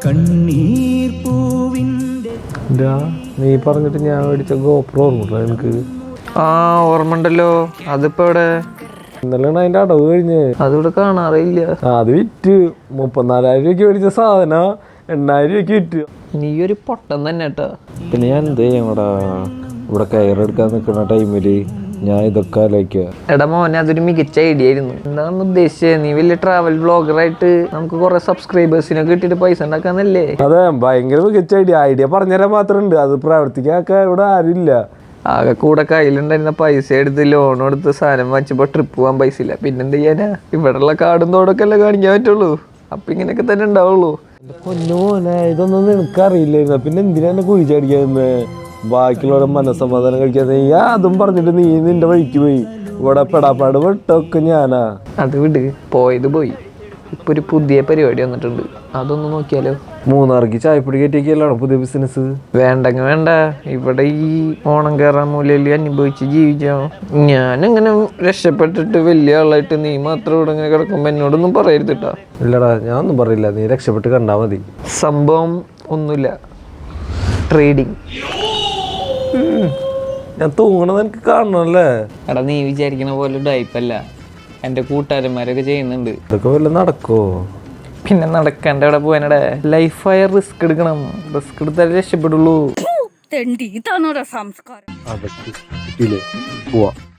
കണ്ണീർ പൂവിൻ്റെ നീ പറഞ്ഞിട്ട് ഞാൻ മേടിച്ച ഗോപ്രോ ഓർമ്മ എനിക്ക്. ആ ഓർമ്മ ഉണ്ടല്ലോ. അതിപ്പോ എവിടെ? ഇന്നലെയാണ് അതിന്റെ അടവ് കഴിഞ്ഞ്. അതിവിടെ കാണാറില്ല. അത് വിറ്റ് 34,000 രൂപയ്ക്ക് മേടിച്ച സാധനം 8,000 രൂപയ്ക്ക് വിറ്റ്. നീ ഒരു പൊട്ടൻ തന്നെ കേട്ടോ. പിന്നെ ഞാൻ എന്ത് ചെയ്യണടാ, ഇവിടെ കയർ എടുക്കാൻ നിൽക്കുന്ന ടൈമില് ഞാൻ ഇതൊക്കെ ആലോചിക്കുക. എടാ മോനെ, അതൊരു മികച്ച ഐഡിയ ആയിരുന്നു. എന്താണ് ഉദ്ദേശിച്ചത്? നീ വലിയ ട്രാവൽ ബ്ലോഗറായിട്ട് നമുക്ക് കുറെ സബ്സ്ക്രൈബേഴ്സിനൊക്കെ കിട്ടിയിട്ട് പൈസ ഉണ്ടാക്കാന്നല്ലേ? അതെ, ഭയങ്കര മികച്ച ഐഡിയ പറഞ്ഞുതരാൻ മാത്രമുണ്ട്, അത് പ്രവർത്തിക്കാനൊക്കെ ഇവിടെ ആരുമില്ല. ആകെ കൂടെ കയ്യിലുണ്ടായിരുന്ന പൈസ എടുത്ത് ലോൺ എടുത്ത് സാധനം വാങ്ങിച്ചപ്പോ ട്രിപ്പ് പോകാൻ പൈസ ഇല്ല. പിന്നെന്ത് ചെയ്യാനാ? ഇവിടെയുള്ള കാടും തോടൊക്കെ അല്ലേ കാണിക്കാൻ പറ്റുള്ളൂ. അപ്പൊ ഇങ്ങനെയൊക്കെ തന്നെ ഉണ്ടാവുള്ളൂ. പൊന്നുമോനെ, ഇതൊന്നും നിനക്കറിയില്ലായിരുന്നു. പിന്നെ എന്തിനാ കുഴിച്ചടിക്കാന്ന്? ബാക്കിയുള്ളവരെ മനസ്സമാധാനം കഴിക്കാതെ അതും പറഞ്ഞിട്ട് നീ നിന്റെ വഴിക്ക് പോയി. ഇവിടെ പെടാപ്പാട് വിട്ടൊക്കെ ഞാനാ. അത് വിട്, പോയത് പോയി. ഇപ്പൊ ഒരു പുതിയ പരിപാടി വന്നിട്ടുണ്ട്, അതൊന്ന് നോക്കിയാലോ? മൂന്നാർക്ക് ചായപ്പൊടി കയറ്റിയൊക്കെയല്ലോ പുതിയ ബിസിനസ്. വേണ്ടെങ്കി വേണ്ട, ഇവിടെ ഈ ഓണം കയറാൻ മൂലയിൽ അനുഭവിച്ച് ജീവിച്ചോ. ഞാനിങ്ങനെ രക്ഷപ്പെട്ടിട്ട് വലിയ ആളായിട്ട് നീ മാത്രം ഇവിടെ ഇങ്ങനെ കിടക്കുമ്പോ എന്നോടൊന്നും പറയരുതിട്ടാ. ഇല്ലടാ, ഞാൻ ഒന്നും പറയില്ല, നീ രക്ഷപ്പെട്ട് കണ്ടാ മതി. സംഭവം ഒന്നുമില്ല, ട്രേഡിങ്. ഞാൻ തൂങ്ങണത് എനിക്ക് കാണണല്ലേ? എടാ, നീ വിചാരിക്കണ പോലെ ഡൈപ്പല്ല, എൻ്റെ കൂട്ടുകാരന്മാരൊക്കെ ചെയ്യുന്നുണ്ട്. ഇതൊക്കെ വല്ല നടക്കോ? പിന്നെ നടക്കണ്ട എവിടെ പോവാനടെ? ലൈഫായ റിസ്ക് എടുക്കണം. റിസ്ക് എടുത്താലേ രക്ഷപ്പെടുള്ളൂ. ഇതാണോ സംസ്കാരം? അതൊക്കെ പോവാ.